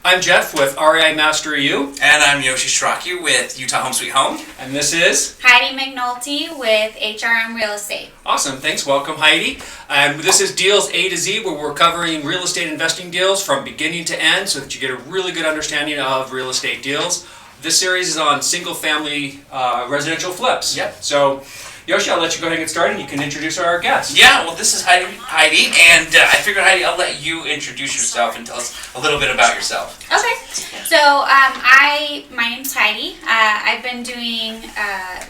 I'm Jeff with REI Master U. And I'm Yoshi Shraki with Utah Home Sweet Home. And this is Heidi McNulty with HRM Real Estate. Awesome. Thanks. Welcome, Heidi. This is Deals A to Z, where we're covering real estate investing deals from beginning to end so that you get a really good understanding of real estate deals. This series is on single-family residential flips. Yep. So, Yoshi, I'll let you go ahead and get started. You can introduce our guest. Yeah, well, this is Heidi, and I figured, Heidi, I'll let you introduce yourself and tell us a little bit about yourself. Okay. So, my name's Heidi. I've been doing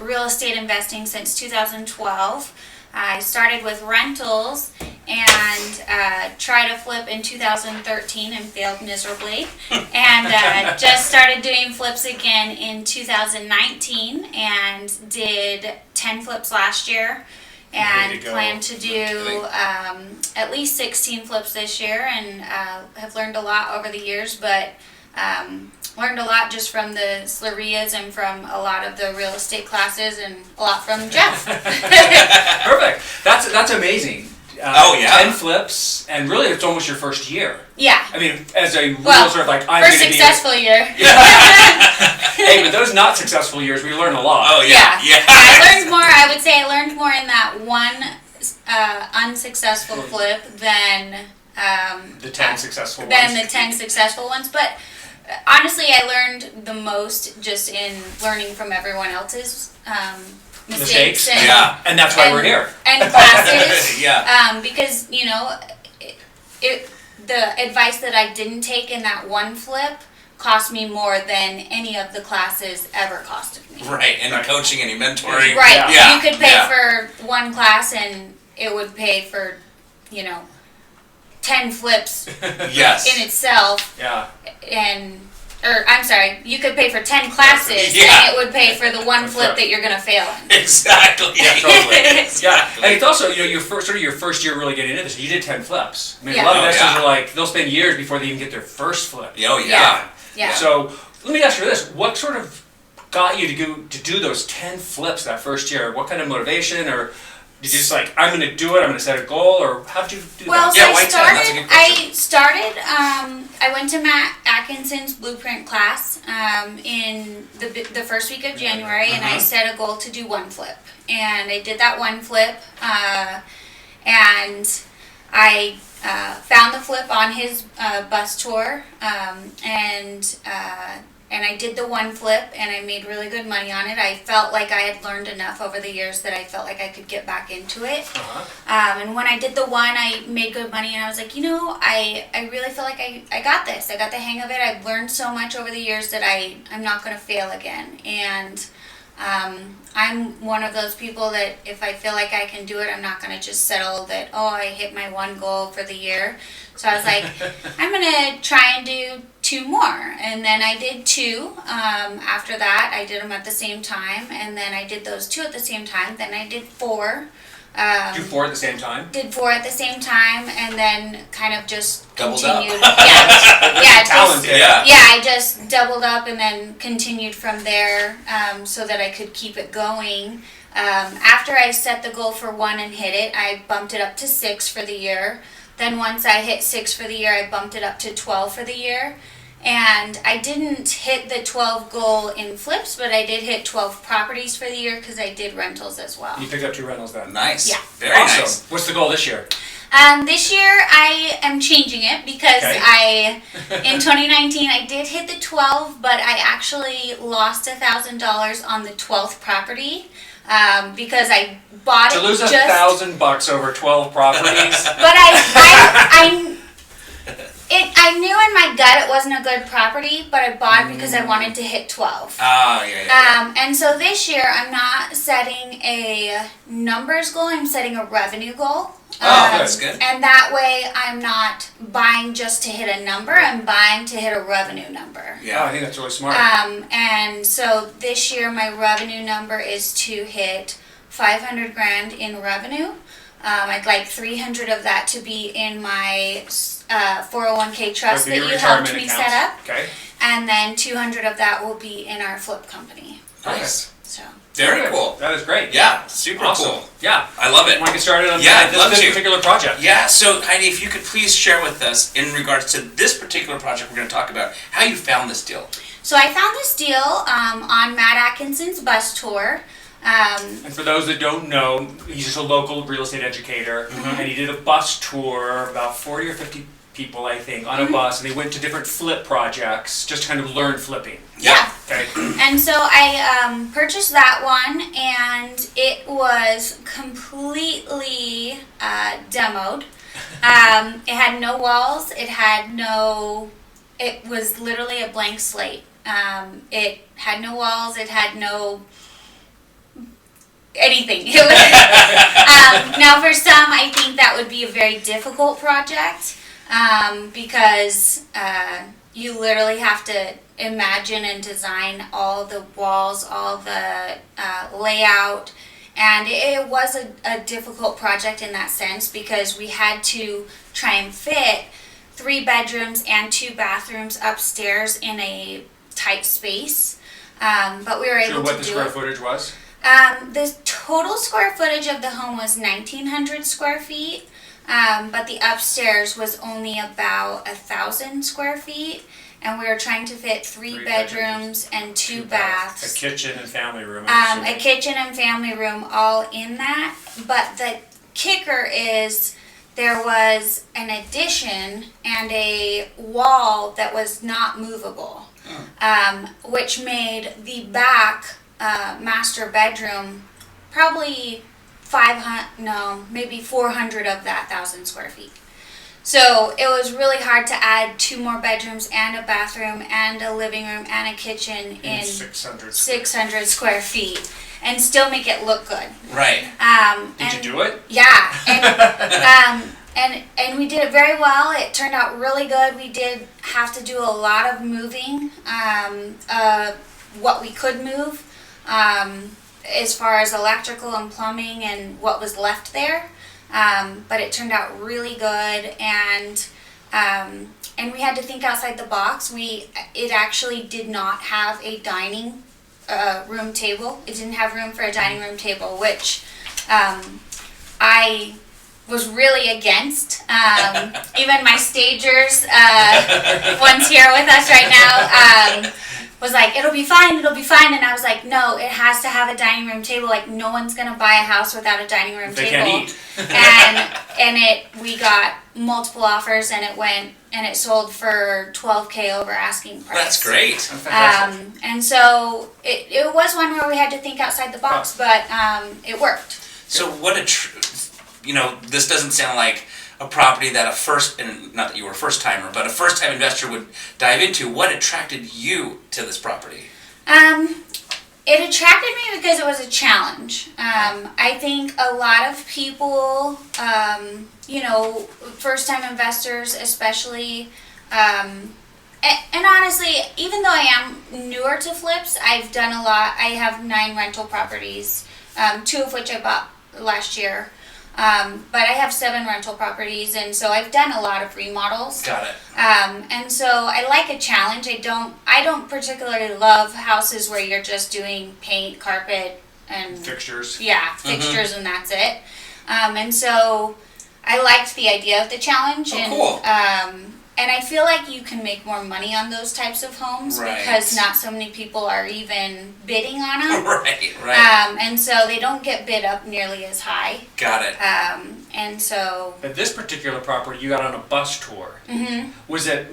real estate investing since 2012. I started with rentals and tried to flip in 2013 and failed miserably. And just started doing flips again in 2019 and did 10 flips last year. And plan to do at least 16 flips this year, and have learned a lot over the years, but learned a lot just from the Slarias and from a lot of the real estate classes and a lot from Jeff. Perfect. That's amazing. 10 flips, and really it's almost your first year. Yeah. I mean, as a realtor, I'm going to be... First successful year. Hey, but those not successful years, we learn a lot. Oh, yeah. I would say I learned more in that one unsuccessful flip than... the 10 successful ones. Than the 10 successful ones, but... Honestly, I learned the most just in learning from everyone else's mistakes. And that's why we're here. And classes. Because, the advice that I didn't take in that one flip cost me more than any of the classes ever costed me. Right, any coaching, any mentoring. Right, you could pay for one class and it would pay for, 10 flips in itself. Yeah. You could pay for 10 classes and it would pay for the one flip that you're going to fail in. Exactly. Yeah, totally. Exactly. And it's also, your first year really getting into this. You did 10 flips. I mean, a lot of investors are they'll spend years before they even get their first flip. Oh, yeah. So, let me ask you this. What sort of got you to do those 10 flips that first year? What kind of motivation, or... Did you just I'm going to do it, I'm going to set a goal, or how did you do that? I went to Matt Atkinson's Blueprint class in the first week of January, and I set a goal to do one flip. And I did that one flip, and I found the flip on his bus tour, and I did the one flip, and I made really good money on it. I felt like I had learned enough over the years that I felt like I could get back into it. And when I did the one, I made good money, and I was like, I really feel like I got this. I got the hang of it. I've learned so much over the years that I'm not going to fail again. And I'm one of those people that if I feel like I can do it, I'm not going to just settle that, I hit my one goal for the year. So I was like, I'm going to try and do 2 more. And then I did 2. After that, I did them at the same time. And then I did those 2 at the same time. Then I did 4. Do 4 at the same time? Did 4 at the same time, and then kind of just doubled continued. Up. I just doubled up and then continued from there so that I could keep it going. After I set the goal for 1 and hit it, I bumped it up to 6 for the year. Then once I hit 6 for the year, I bumped it up to 12 for the year. And I didn't hit the 12 goal in flips, but I did hit 12 properties for the year because I did rentals as well. You picked up 2 rentals then? Nice. Yeah. Very awesome. Nice. What's the goal this year? This year I am changing it because in 2019 I did hit the 12, but I actually lost $1,000 on the 12th property. Because I bought it. To lose $1,000 over 12 properties. But I knew in my gut it wasn't a good property, but I bought it because I wanted to hit 12. And so this year I'm not setting a numbers goal, I'm setting a revenue goal. That's good. And that way I'm not buying just to hit a number, I'm buying to hit a revenue number. Yeah, I think that's really smart. And so this year my revenue number is to hit $500,000 in revenue. I'd like 300 of that to be in my 401k trust that you helped me set up. Okay. And then 200 of that will be in our flip company. Nice. So. Very cool. That is great. Yeah, super Awesome. cool. Yeah. I love it. Want to get started on Yeah, I'd love this to. particular project? Yeah, so Heidi, if you could please share with us, in regards to this particular project we're going to talk about, how you found this deal. So I found this deal on Matt Atkinson's bus tour. And for those that don't know, he's just a local real estate educator, and he did a bus tour, about 40 or 50 people, I think, on a bus, and they went to different flip projects just to kind of learn flipping. Yeah. Okay. And so I purchased that one, and it was completely demoed. It had no walls. It was literally a blank slate. It had no walls. It had no anything. It was, now, for some, I think that would be a very difficult project because you literally have to imagine and design all the walls, all the layout, and it was a difficult project in that sense because we had to try and fit 3 bedrooms and 2 bathrooms upstairs in a tight space, but we were able to do it. What the square footage was? The total square footage of the home was 1,900 square feet, but the upstairs was only about 1,000 square feet, and we were trying to fit 3 bedrooms and 2 baths. A kitchen and family room. A kitchen and family room all in that, but the kicker is there was an addition and a wall that was not movable, which made the back master bedroom probably maybe 400 of that 1,000 square feet. So it was really hard to add 2 more bedrooms and a bathroom and a living room and a kitchen in 600 square feet and still make it look good. Right. Did you do it? Yeah, and we did it very well. It turned out really good. We did have to do a lot of moving, what we could move, as far as electrical and plumbing and what was left there. But it turned out really good, and we had to think outside the box. It actually did not have a dining room table. It didn't have room for a dining room table, which I was really against. Even my stagers, one's here with us right now, was like, it'll be fine, and I was like, no, it has to have a dining room table. Like, no one's gonna buy a house without a dining room They table. can't eat. and we got multiple offers, and it sold for $12,000 over asking price. That's great. That's fantastic. And so it was one where we had to think outside the box, but it worked. So this doesn't sound like a property that and not that you were a first timer, but a first time investor would dive into. What attracted you to this property? It attracted me because it was a challenge. I think a lot of people, first time investors especially, and honestly, even though I am newer to flips, I've done a lot. I have 9 rental properties, 2 of which I bought last year. But I have 7 rental properties, and so I've done a lot of remodels. Got it. And so I like a challenge. I don't particularly love houses where you're just doing paint, carpet, and Fixtures. Yeah, fixtures, and that's it. And so I liked the idea of the challenge. Oh, and cool. and I feel like you can make more money on those types of homes because not so many people are even bidding on them. Right. And so they don't get bid up nearly as high. Got it. And so. But this particular property you got on a bus tour. Mm-hmm. Was it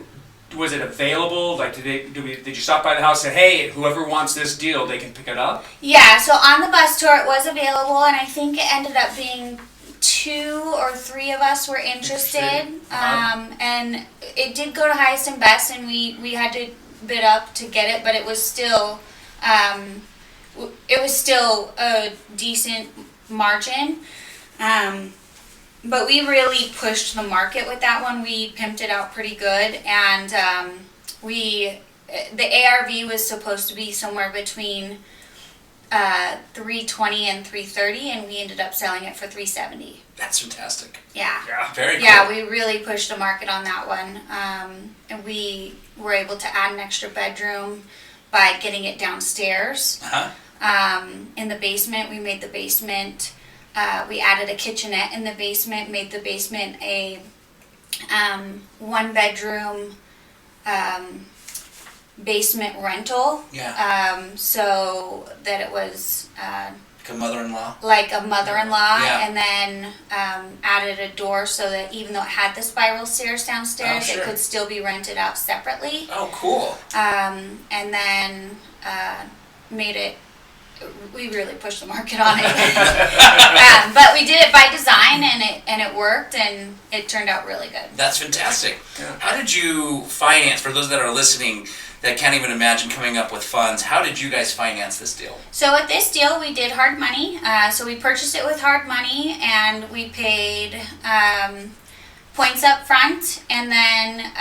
available? Like, did you stop by the house and say, hey, whoever wants this deal, they can pick it up? Yeah. So on the bus tour, it was available, and I think it ended up being 2 or 3 of us were interested. And it did go to highest and best, and we had to bid up to get it, but it was still a decent margin. But we really pushed the market with that one. We pimped it out pretty good, and the ARV was supposed to be somewhere between $320 and $330, and we ended up selling it for $370. That's fantastic. Yeah. Very cool. Yeah, we really pushed the market on that one, and we were able to add an extra bedroom by getting it downstairs. in the basement. We made the basement, we added a kitchenette in the basement, made the basement a 1-bedroom basement rental. Yeah. So that it was Like a mother-in-law. like a mother-in-law, Yeah. and then added a door so that even though it had the spiral stairs downstairs, Oh, sure. it could still be rented out separately. Oh, cool. And then made it. We really pushed the market on it, but we did it by design, and it worked, and it turned out really good. That's fantastic. Yeah. How did you finance, for those that are listening that can't even imagine coming up with funds, how did you guys finance this deal? So with this deal, we did hard money. So we purchased it with hard money, and we paid points up front, and then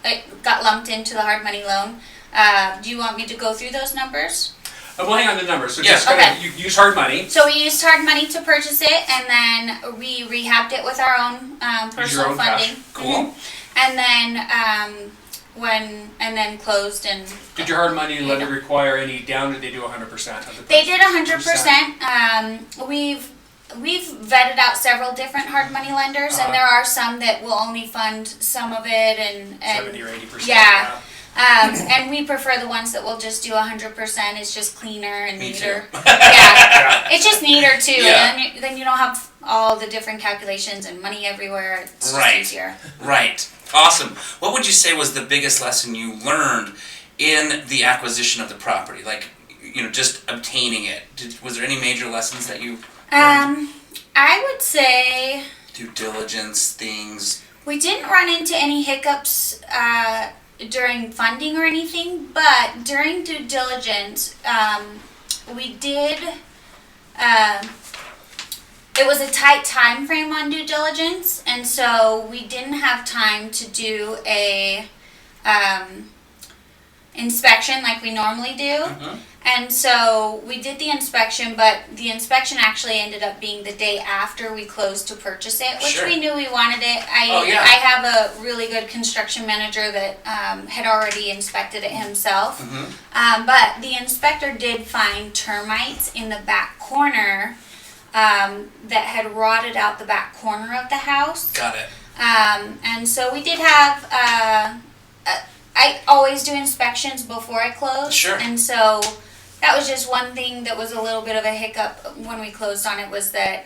it got lumped into the hard money loan. Do you want me to go through those numbers? Well, hang on the numbers. So Yeah. just kind of, you use hard money. So we used hard money to purchase it, and then we rehabbed it with our own personal own cash. funding. Cool. And then closed and. Did your hard money lender require any down? Did they do 100% of the They did 100%. We've vetted out several different hard money lenders, and there are some that will only fund some of it, and 70 or 80%. yeah. And we prefer the ones that will just do 100%. It's just cleaner and Me neater. too. Yeah, it's just neater too. Yeah. And then you don't have all the different calculations and money everywhere. It's just Right. easier. Right. Awesome. What would you say was the biggest lesson you learned in the acquisition of the property? Like, just obtaining it. Was there any major lessons that you learned? I would say Due diligence, things. we didn't run into any hiccups during funding or anything, but during due diligence, we did. It was a tight time frame on due diligence, and so we didn't have time to do a inspection like we normally do. Mhm. And so we did the inspection, but the inspection actually ended up being the day after we closed to purchase it, which Sure. we knew we wanted it. Oh, yeah. I have a really good construction manager that had already inspected it himself. Mhm. But the inspector did find termites in the back corner that had rotted out the back corner of the house. Got it. And so we did have, I always do inspections before I close. Sure. And so that was just one thing that was a little bit of a hiccup when we closed on it, was that,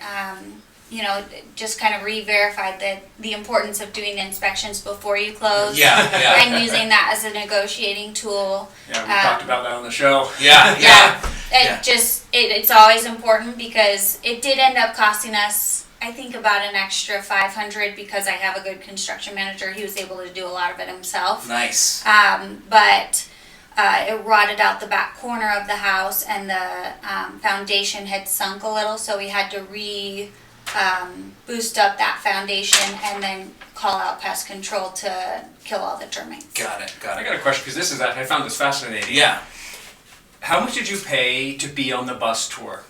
just kind of re-verified that the importance of doing inspections before you close. Yeah, yeah. And using that as a negotiating tool. Yeah, we talked about that on the show. Yeah, Yeah. yeah. It's always important, because it did end up costing us, I think, about an extra $500, because I have a good construction manager. He was able to do a lot of it himself. Nice. But it rotted out the back corner of the house, and the foundation had sunk a little, so we had to boost up that foundation and then call out pest control to kill all the termites. Got it. I got a question, because I found this fascinating. Yeah. How much did you pay to be on the bus tour?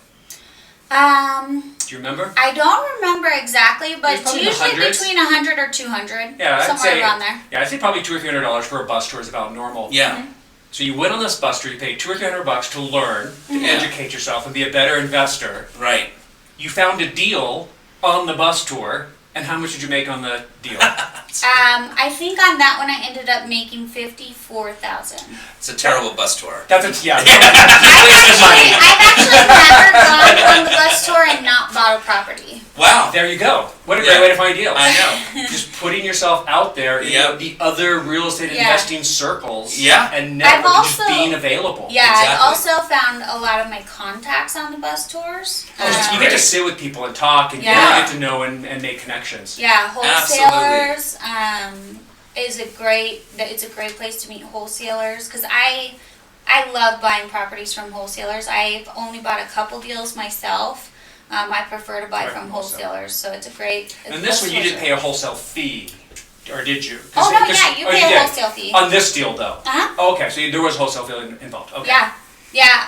Do you remember? I don't remember exactly, but It's it's probably in the usually hundreds. between 100 or 200, Yeah, I'd somewhere say around there. Yeah, I'd say probably $200 or $300 for a bus tour is about normal. Yeah. So you went on this bus tour, you paid $200 or $300 to learn, to Yeah. educate yourself and be a better investor. Right. You found a deal on the bus tour, and how much did you make on the deal? I think on that one I ended up making $54,000. It's a terrible bus tour. That's yeah. I've actually never gone on the bus tour and not bought a property. Wow. There you go. What a Yeah. great way to find deals. I know. Just putting yourself out there in Yep. the other real estate Yeah. investing circles. Yeah. And I've network, just also- being available. Yeah, Exactly. I also found a lot of my contacts on the bus tours. Oh, that's You great. get to sit with people and talk and Yeah. really get to know and make connections. Yeah, wholesalers it's a great place to meet wholesalers, because I love buying properties from wholesalers. I've only bought a couple deals myself. I prefer to buy Right, from from wholesale. wholesalers, so it's a great. And this one you didn't pay a wholesale fee, or did you? Oh no, 'Cause- yeah, you oh, pay a did. wholesale fee. On this deal though? Uh-huh. Oh, okay, so there was wholesale fee involved. Okay. Yeah.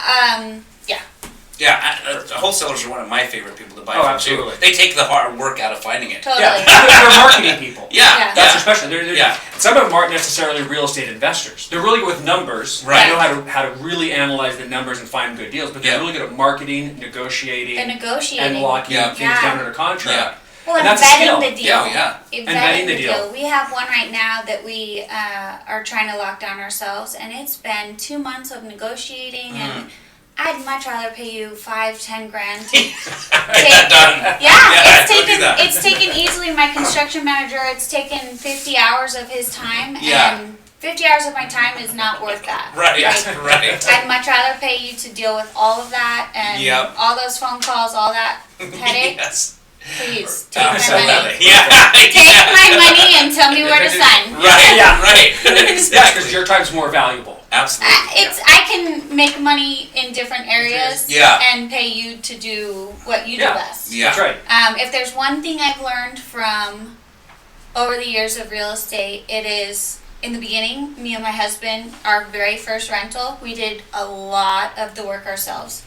Yeah, wholesalers are one of my favorite people to buy Oh, from absolutely. too. They take the hard work out of finding it. Totally. Yeah, they're marketing people. Yeah, That's yeah. especially. They're some of them aren't necessarily real estate investors. They're really good with numbers. Right. They know how to really analyze the numbers and find good deals. But they're Yeah. really good at marketing, negotiating, The negotiating. and locking Yeah. things down under contract. Well, And and that's a skill. vetting the deal. Yeah, Vetting the deal. We have one right now that we are trying to lock down ourselves, and it's been 2 months of negotiating, and I'd much rather pay you $5-10 grand. Get that done. Yeah, go do that. it's taken easily. My construction manager, it's taken 50 hours of his time, Yeah. and 50 hours of my time is not worth that. Right, Like, right. I'd much rather pay you to deal with all of that and Yep. all those phone calls, all that headache. Yes. Please take my money. Absolutely. Yeah. Take my money and tell me where to sign. Right, Yeah. right. Yeah, because your time's more valuable. Absolutely. I can make money in different areas Yeah. and pay you to do what you do Yeah. best. Yeah. That's right. If there's one thing I've learned from over the years of real estate, it is in the beginning, me and my husband, our very first rental, we did a lot of the work ourselves.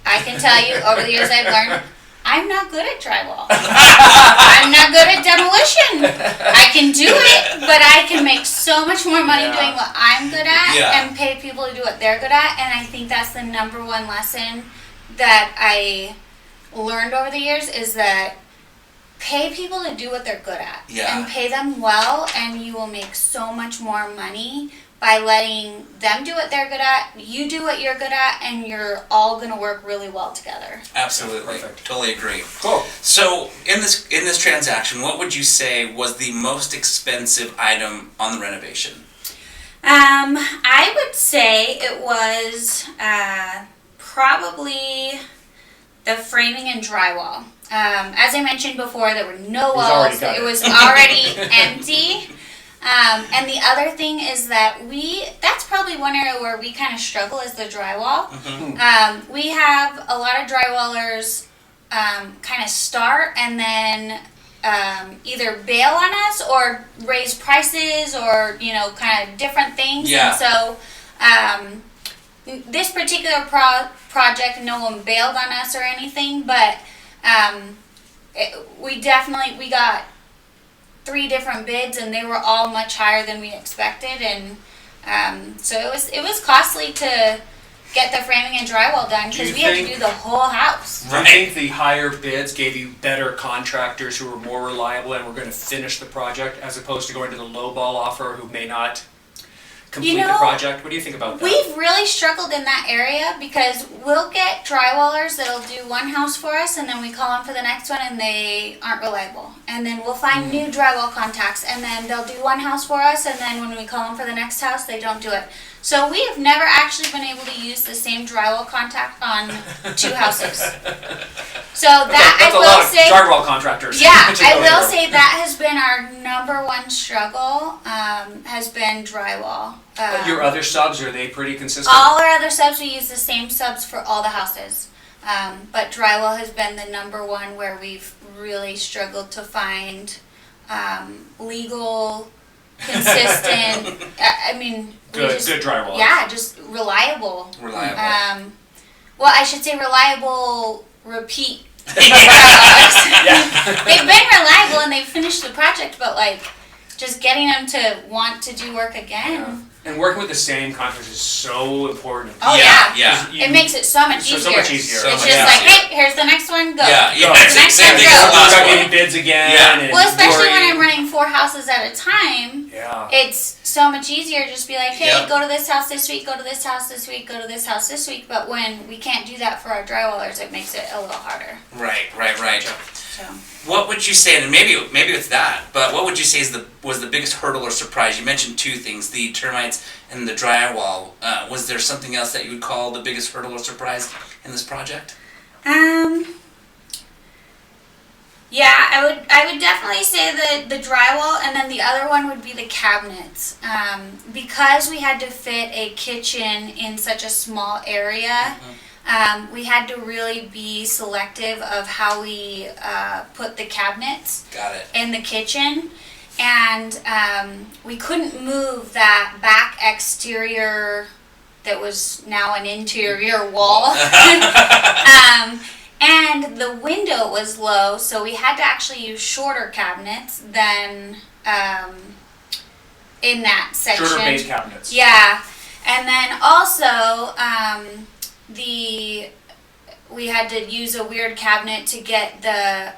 I can tell you over the years I've learned, I'm not good at drywall. I'm not good at demolition. I can do it, but I can make so much more money Yeah. doing what I'm good at Yeah. and pay people to do what they're good at. And I think that's the number one lesson that I learned over the years is that pay people to do what they're good at. Yeah. And pay them well, and you will make so much more money by letting them do what they're good at, you do what you're good at, and you're all gonna work really well together. Absolutely. Perfect. Totally agree. Cool. So in this transaction, what would you say was the most expensive item on the renovation? I would say it was probably the framing and drywall. As I mentioned before, there were no walls. It was already empty. And the other thing is that that's probably one area where we kind of struggle is the drywall. We have a lot of drywallers kind of start and then either bail on us or raise prices or, kind of different things. Yeah. And so this particular project, no one bailed on us or anything, but we got 3 different bids and they were all much higher than we expected, and so it was costly to get the framing and drywall done because we had to do the whole house. Do you think the higher bids gave you better contractors who were more reliable and were going to finish the project as opposed to going to the lowball offer who may not complete the project? What do you think about that? We've really struggled in that area because we'll get drywallers that'll do one house for us and then we call them for the next one and they aren't reliable. And then we'll find new drywall contacts and then they'll do one house for us and then when we call them for the next house, they don't do it. So we have never actually been able to use the same drywall contact on 2 houses. So that's a lot of drywall contractors. Yeah, I will say that has been our number one struggle, has been drywall. But your other subs, are they pretty consistent? All our other subs, we use the same subs for all the houses. But drywall has been the number one where we've really struggled to find legal, consistent, Good drywall. Yeah, just reliable. Reliable. Well, I should say reliable repeat. Yeah. They've been reliable and they've finished the project, but just getting them to want to do work again. Yeah. And working with the same contractors is so important. Oh Yeah. It makes it so much easier. So much easier. So It's much just like, easier. hey, here's the next one, go. Yeah, Go. The next same one, thing go. as the last Start one. getting bids again. Yeah. And Well, especially when worrying. I'm running 4 houses at a time, Yeah. it's so much easier to just be like, hey, Yeah. go to this house this week, go to this house this week, go to this house this week. But when we can't do that for our drywallers, it makes it a little harder. Right. So What would you say, and maybe it's that, but what would you say was the biggest hurdle or surprise? You mentioned 2 things, the termites and the drywall. Was there something else that you would call the biggest hurdle or surprise in this project? yeah, I would definitely say the drywall, and then the other one would be the cabinets. Because we had to fit a kitchen in such a small area, we had to really be selective of how we put the cabinets Got it. in the kitchen, and we couldn't move that back exterior that was now an interior wall. And the window was low, so we had to actually use shorter cabinets than in that section. Shorter base cabinets. Yeah, and then also we had to use a weird cabinet to get the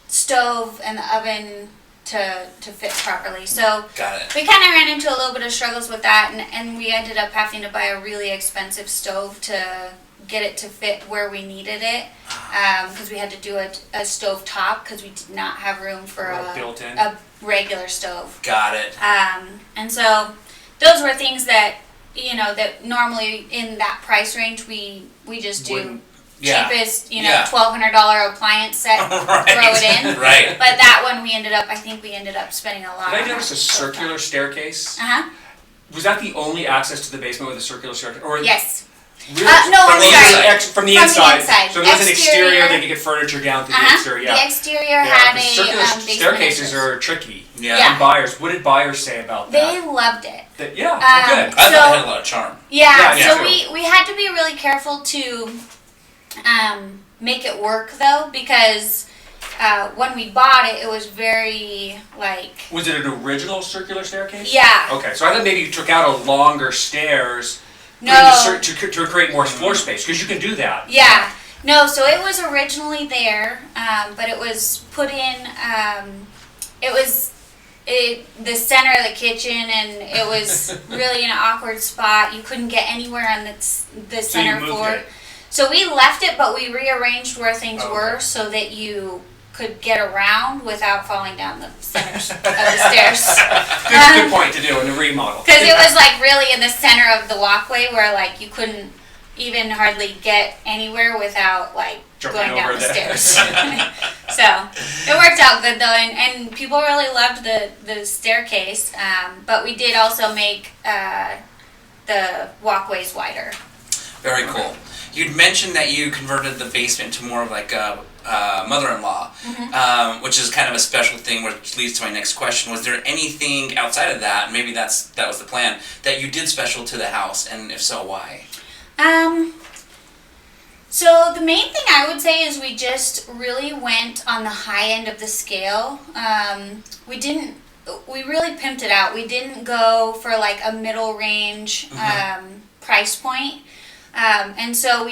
stove and the oven to fit properly. So Got it. we kind of ran into a little bit of struggles with that, and we ended up having to buy a really expensive stove to get it to fit where we needed it, because we had to do a stove top because we did not have room for built-in. a regular stove. Got it. And so those were things that, you know, that normally in that price range we just do Wouldn't- Yeah. cheapest, you know, Yeah. $1,200 appliance set, Right. throw it in. Right. But that one I think we ended up spending a lot. Did I on notice that a stove circular staircase? top. Uh-huh. Was that the only access to the basement with a circular staircase? Or Yes. really? No, From I'm the sorry. inside. From the From the inside. inside. So there was an exterior, Exterior. they could get furniture down to the Uh-huh. exterior. Yeah. The exterior Yeah, had the a circular basement staircases entrance. are tricky. Yeah. Yeah. And buyers, what did buyers say about that? They loved it. Yeah, good. I thought it So- had a lot of charm. Yeah, Yeah, so me we had to be really careful to make it work though, because when we bought it, it was very like, Was it an original circular staircase? yeah, Okay, so I thought maybe you took out a longer stairs no, to create more floor space, because you can do that. yeah, no. So it was originally there, but it was put in. It was the center of the kitchen, and it was really in an awkward spot. You couldn't get anywhere on the So you center moved floor. it. So we left it, but we rearranged where things Oh, were okay. so that you could get around without falling down the center of the stairs. Good point to do in the remodel. Because it was like really in the center of the walkway where like you couldn't even hardly get anywhere without like Jumping going down over the the- stairs. So it worked out good though, and people really loved the staircase. But we did also make the walkways wider. Very cool. You'd mentioned that you converted the basement to more of like a mother-in-law, which is kind of a special thing, which leads to my next question. Was there anything outside of that, and maybe that was the plan, that you did special to the house, and if so, why? So the main thing I would say is we just really went on the high end of the scale. We really pimped it out. We didn't go for like a middle range price point. And so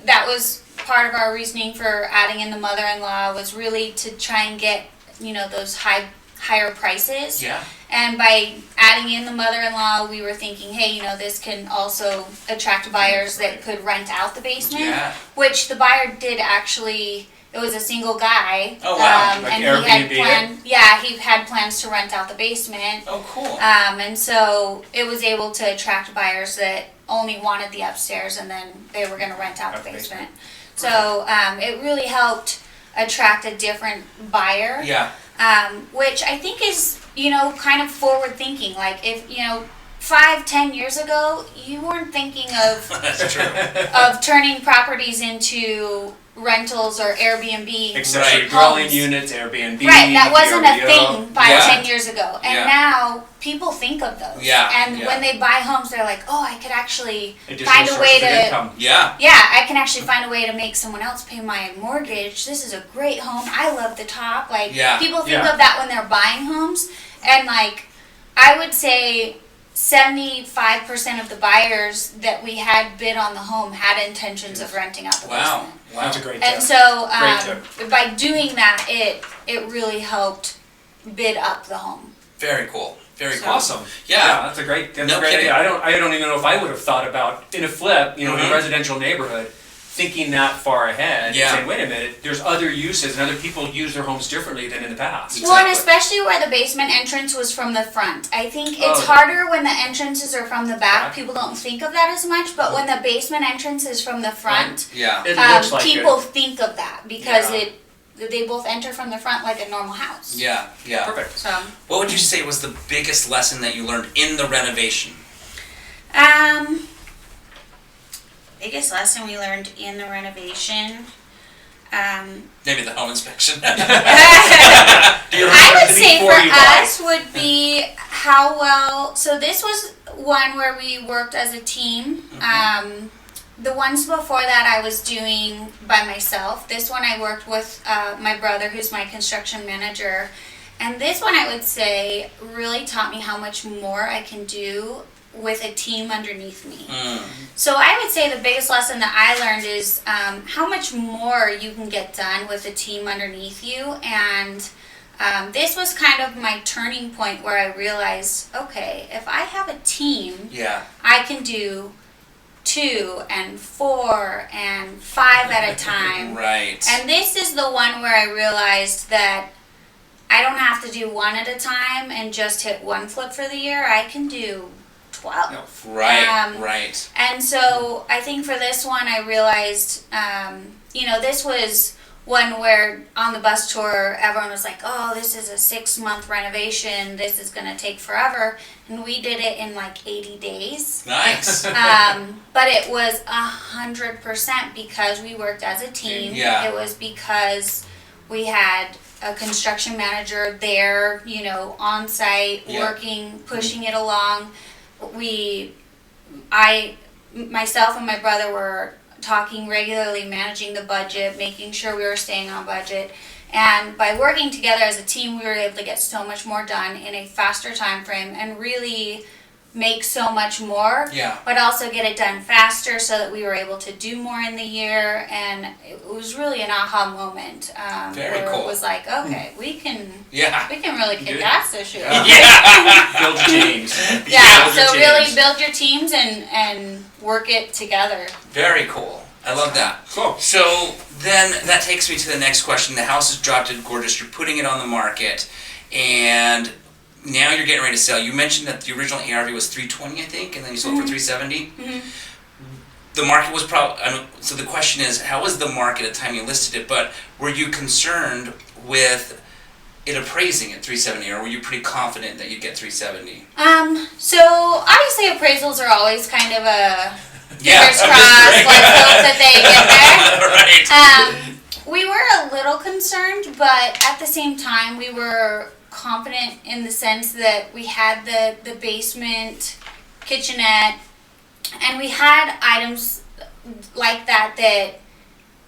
that was part of our reasoning for adding in the mother-in-law, was really to try and get, you know, those higher prices. Yeah. And by adding in the mother-in-law, we were thinking, hey, you know, this can also attract buyers that could rent out the basement. Yeah. Which the buyer did actually. It was a single guy. Oh, wow. Like and Airbnb? he had plans to rent out the basement. Oh, cool. And so it was able to attract buyers that only wanted the upstairs, and then they were going to rent out the basement. So it really helped attract a different buyer. Yeah. Which I think is, you know, kind of forward thinking. Like if, you know, 5-10 years ago, you weren't thinking of That's true. of turning properties into rentals or Airbnb Accessory homes. dwelling units, Airbnb. Right, that wasn't a VRBO. thing 5 Yeah. 10 years ago. And Yeah. now people think of those. Yeah, And yeah. when they buy homes, they're like, oh, I could actually Additional find a way sources of to. income. Yeah. Yeah, I can actually find a way to make someone else pay my mortgage. This is a great home. I love the top. Like, Yeah. people think Yeah. of that when they're buying homes. And, like, I would say 75% of the buyers that we had bid on the home had intentions of renting out the Wow. basement. Wow. That's a great tip. And so, Great by doing that, it really helped bid up the home. Very cool. Very So- cool. Awesome. Yeah. That's a great No idea. kidding. I don't even know if I would have thought about in a flip, you know, in Mhm. a residential neighborhood, thinking that far ahead. Yeah. And saying, wait a minute, there's other uses and other people use their homes differently than in the past. Well, and Exactly. especially where the basement entrance was from the front. I think it's Oh. harder when the entrances are from the back. Back. People don't think of that as much, but when the basement entrance is from the front, Yeah. It looks like people it. think of that because Yeah. they both enter from the front like a normal house. Yeah. Yeah. Perfect. So, What would you say was the biggest lesson that you learned in the renovation? biggest lesson we learned in the renovation. Maybe the home inspection. Do your I would homework say before for you buy. us would be how well, so this was one where we worked as a team. The ones before that I was doing by myself. This one I worked with my brother, who's my construction manager. And this one I would say really taught me how much more I can do with a team underneath me. So I would say the biggest lesson that I learned is how much more you can get done with a team underneath you. And this was kind of my turning point where I realized, okay, if I have a team, I can do 2 and 4 and 5 at a time. Right. And this is the one where I realized that I don't have to do 1 at a time and just hit 1 flip for the year. I can do 12. Right. And so I think for this one I realized, this was one where on the bus tour everyone was like, oh, this is a 6-month renovation, this is going to take forever, and we did it in like 80 days. Nice. But it was 100% because we worked as a team. It was because we had a construction manager there, on site, working, pushing it along. Myself and my brother were talking regularly, managing the budget, making sure we were staying on budget. And by working together as a team, we were able to get so much more done in a faster time frame and really make so much more, but also get it done faster so that we were able to do more in the year. And it was really an aha moment. Very where cool. It was like, okay, we can really kick Good. ass this year. Build your teams. So really build your teams and work it together. Very cool. I love that. Cool. So then that takes me to the next question. The house is dropped in gorgeous. You're putting it on the market, and now you're getting ready to sell. You mentioned that the original ARV was $320, I think, and then you sold for $370. The market was so the question is, how was the market at the time you listed it? But were you concerned with it appraising at $370, or were you pretty confident that you'd get $370? So obviously appraisals are always kind of a fingers crossed, let's hope that they get there. We were a little concerned, but at the same time we were confident in the sense that we had the basement, kitchenette, and we had items like that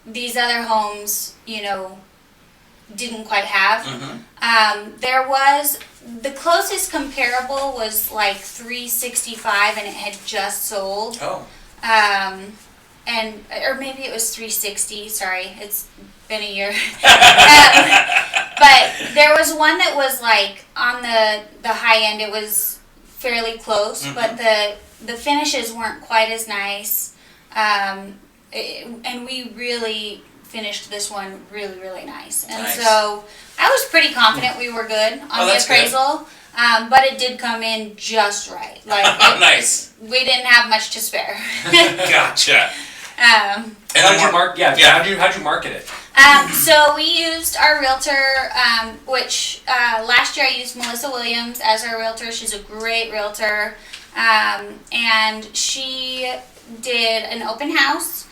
these other homes, didn't quite have. There was, the closest comparable was like $365 and it had just sold. Or maybe it was $360, sorry, it's been a year. But there was one that was like on the high end, it was fairly close, but the finishes weren't quite as nice. And we really finished this one really, really nice. And so I was pretty confident we were good on the appraisal. But it did come in just right. Nice. We didn't have much to spare. Gotcha. And how'd you market it? So we used our realtor, which last year I used Melissa Williams as our realtor. She's a great realtor. And she did an open house.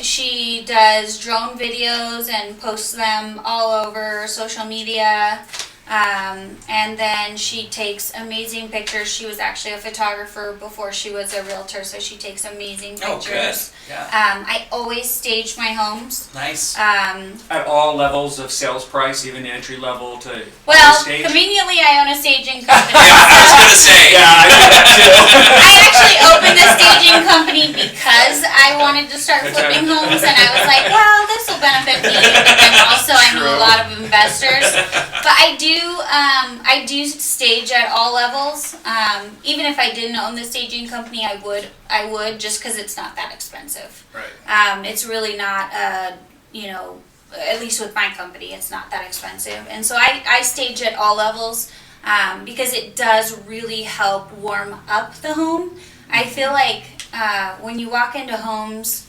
She does drone videos and posts them all over social media. And then she takes amazing pictures. She was actually a photographer before she was a realtor, so she takes amazing pictures. I always stage my homes. Nice. At all levels of sales price, even entry level to stage? Conveniently I own a staging company. I was going to say. I do that too. I actually opened a staging company because I wanted to start flipping homes, and I was like, well, this will benefit me, but then also I knew a lot of investors. But I do stage at all levels. Even if I didn't own the staging company, I would just because it's not that expensive. Right. It's really not, at least with my company, it's not that expensive. And so I stage at all levels because it does really help warm up the home. I feel like when you walk into homes,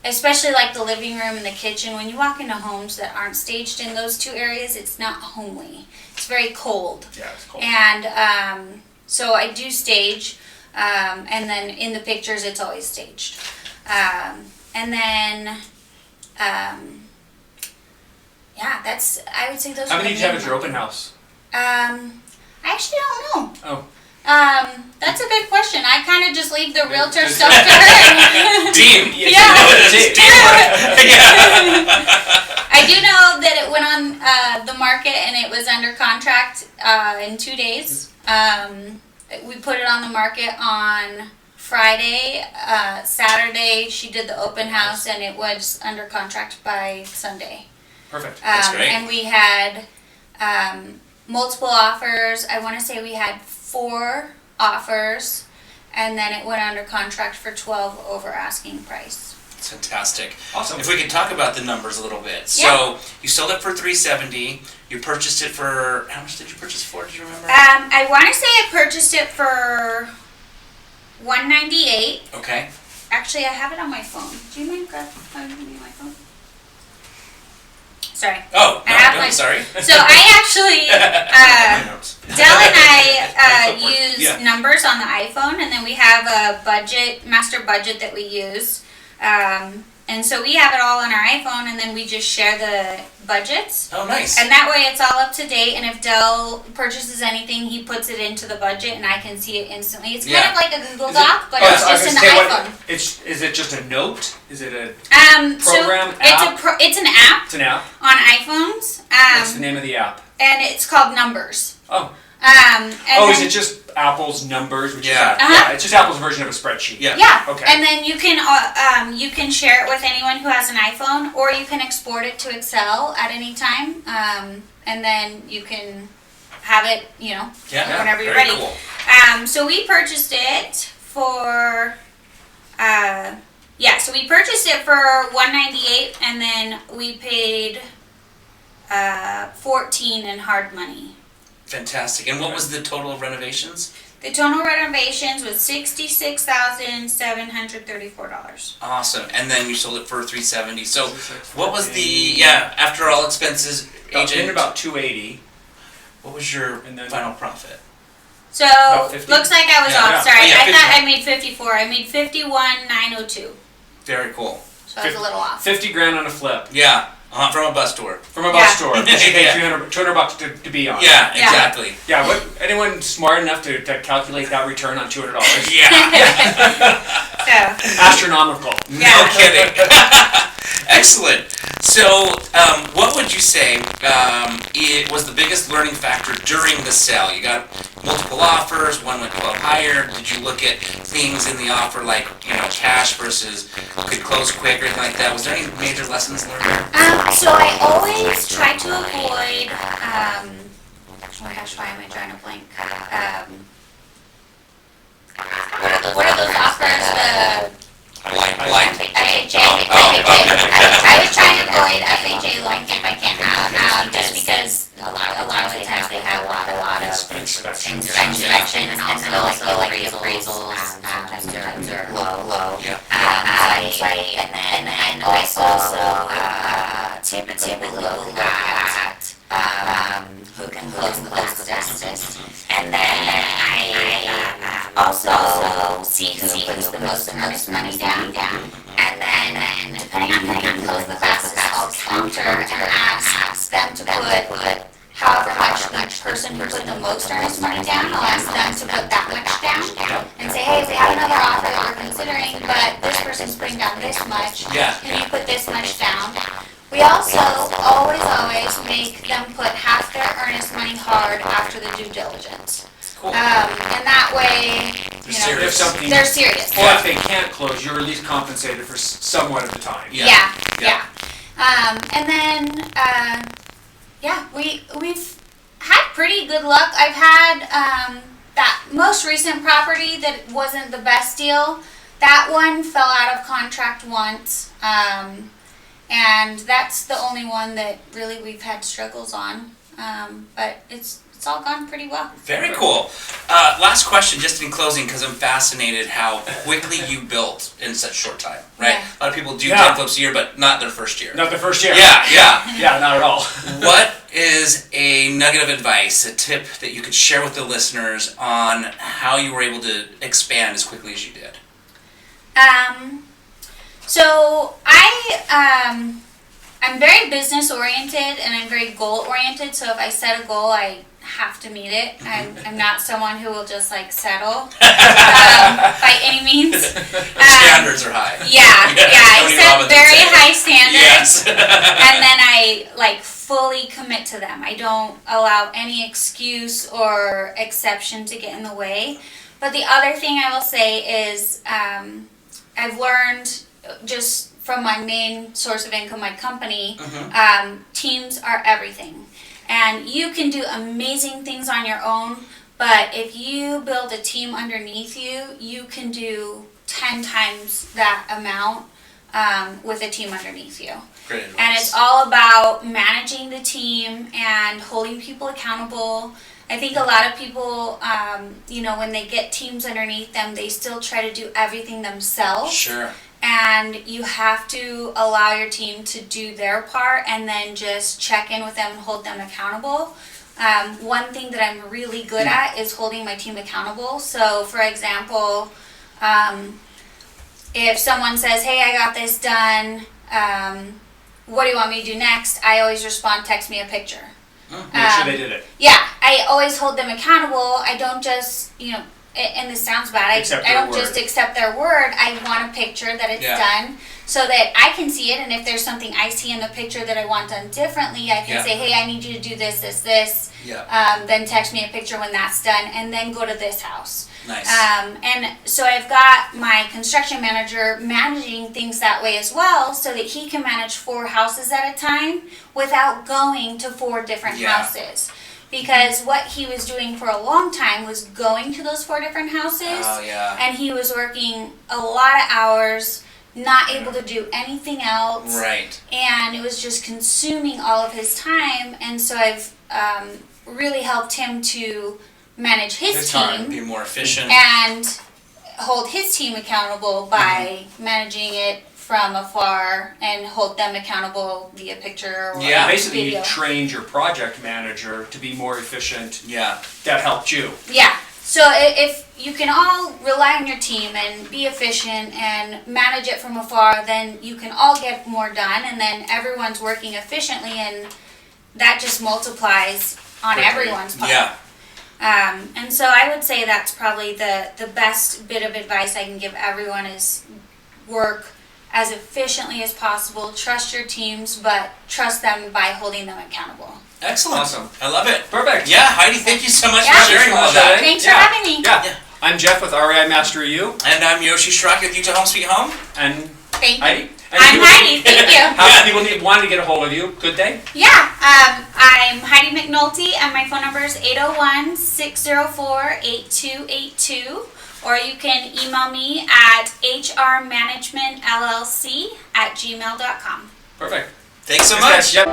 especially like the living room and the kitchen, when you walk into homes that aren't staged in those two areas, it's not homely. It's very cold. Yeah, it's cold. And so I do stage, and then in the pictures it's always staged. And then, I would say those How are many the did you have main at your ones. open house? I actually don't know. Oh. That's a good question. I kind of just leave the realtor stuff to her. Team. Yeah. Yeah. I do know that it went on the market and it was under contract in 2 days. We put it on the market on Friday. Saturday she did the open house and it was under contract by Sunday. Perfect. That's great. And we had multiple offers. I want to say we had 4 offers, and then it went under contract for 12 over asking price. That's fantastic. Awesome. If we could talk about the numbers a little bit. So you sold it for $370. You purchased it for, how much did you purchase for? Do you remember? I want to say I purchased it for $198. Okay. Actually, I have it on my phone. Do you mind giving me my phone? Sorry. Oh, I have no, sorry. So I actually, Dell and I use numbers on the iPhone, and then we have a master budget that we use. And so we have it all on our iPhone, and then we just share the budgets. Oh, nice. And that way it's all up to date, and if Dell purchases anything, he puts it into the budget, and I can see it instantly. It's kind of like a Google Doc, but it's just in the iPhone. Is it just a note? Is it a program, program, app? It's an app. It's an app. On iPhones. What's the name of the app? And it's called Numbers. Oh. Is it just Apple's Numbers? Which Yeah. Is, yeah, it's just Apple's version of a spreadsheet. Yeah. Yeah. Okay. And then you can share it with anyone who has an iPhone, or you can export it to Excel at any time, and then you can have it, whenever you're ready. Cool. So we purchased it for, so we purchased it for $198, and then we paid $14 in hard money. Fantastic. And what was the total of renovations? The total renovations was $66,734. Awesome. And then you sold it for $370. So what was the after all expenses, agent? About $280. What was your final profit? So About 50? looks like I was off. Yeah. Sorry, Oh, yeah, I 50. thought I made 54. I made 51,902. Very cool. So I was a little off. $50,000 on a flip. Yeah. From a bus tour. From a bus tour. Yeah. Which you pay $200 to be on. Yeah, exactly. Yeah, anyone smart enough to calculate that return on $200? Yeah. So. Astronomical. No kidding. Excellent. So, what would you say it was the biggest learning factor during the sale? You got multiple offers, one went above higher. Did you look at things in the offer like, cash versus could close quick or anything like that? Was there any major lessons learned? So I always try to avoid, oh my gosh, why am I drawing a blank? What are those offers? Like FHA. I was trying to avoid FHA loans if I can, just because a lot of the times they have a lot of inspections and also like reappraisals. Sometimes they're low. Yeah. And then also typically look at who can close the fastest, and then I also see who puts the most money down, and then depending on who can close the fastest, I'll counter and ask them to put however much each person who put the most earnest money down, I'll ask them to put that much down, and say, hey, we have another offer that we're considering, but this person's putting down this much, can you put this much down? We also always make them put half their earnest money hard after the due diligence. Cool. And that way, They're serious. they're serious. Or if they can't close, you're at least compensated for somewhat of the time. Yeah. And then, we've had pretty good luck. I've had that most recent property that wasn't the best deal. That one fell out of contract once. And that's the only one that really we've had struggles on. But it's all gone pretty well. Very cool. Last question, just in closing, because I'm fascinated how quickly you built in such short time, right? Yeah. A lot of people do 10 flips a year, but not their first year. Not the first year. Yeah. Yeah, not at all. What is a nugget of advice, a tip that you could share with the listeners on how you were able to expand as quickly as you did? So I'm very business oriented and I'm very goal oriented. So if I set a goal, I have to meet it. I'm not someone who will just like settle by any means. Standards are high. Yeah, I Tony set Robbins very would say. high standards, Yes. and then I like fully commit to them. I don't allow any excuse or exception to get in the way. But the other thing I will say is I've learned just from my main source of income, my company, teams are everything. And you can do amazing things on your own, but if you build a team underneath you, you can do 10 times that amount with a team underneath you. Great advice. And it's all about managing the team and holding people accountable. I think a lot of people, when they get teams underneath them, they still try to do everything themselves. Sure. And you have to allow your team to do their part and then just check in with them and hold them accountable. One thing that I'm really good at is holding my team accountable. So, for example, if someone says, hey, I got this done, what do you want me to do next? I always respond, text me a picture. Make sure they did it. Yeah, I always hold them accountable. I don't just, and this sounds bad, I don't just accept their word. I want a picture that it's done so that I can see it, and if there's something I see in the picture that I want done differently, I can say, hey, I need you to do this, this, this. Then text me a picture when that's done, and then go to this house. Nice. And so I've got my construction manager managing things that way as well, so that he can manage 4 houses at a time without going to 4 different houses. Because what he was doing for a long time was going to those 4 different houses, and he was working a lot of hours, not able to do anything else. Right. And it was just consuming all of his time, and so I've really helped him to manage his team, be more efficient, and hold his team accountable by managing it from afar and hold them accountable via picture or Basically, video. you trained your project manager to be more efficient. Yeah. That helped you. Yeah. So if you can all rely on your team and be efficient and manage it from afar, then you can all get more done, and then everyone's working efficiently, and that just multiplies on everyone's part. Yeah. And so I would say that's probably the best bit of advice I can give everyone is work as efficiently as possible. Trust your teams, but trust them by holding them accountable. Excellent. Awesome. I love it. Perfect. Yeah, Heidi, thank you so much Yeah. for sharing all of that. Thanks for having me. Yeah. I'm Jeff with REI Master U. And I'm Yoshi Straka with Utah Home Sweet Home. And Thank you. Heidi. I'm Heidi. Thank you. How many people wanting to get a hold of you? Good day. Yeah, I'm Heidi McNulty, and my phone number is 801-604-8282. Or you can email me at hrmanagementllc@gmail.com. Perfect. Thanks so Thanks, much. guys. Yep.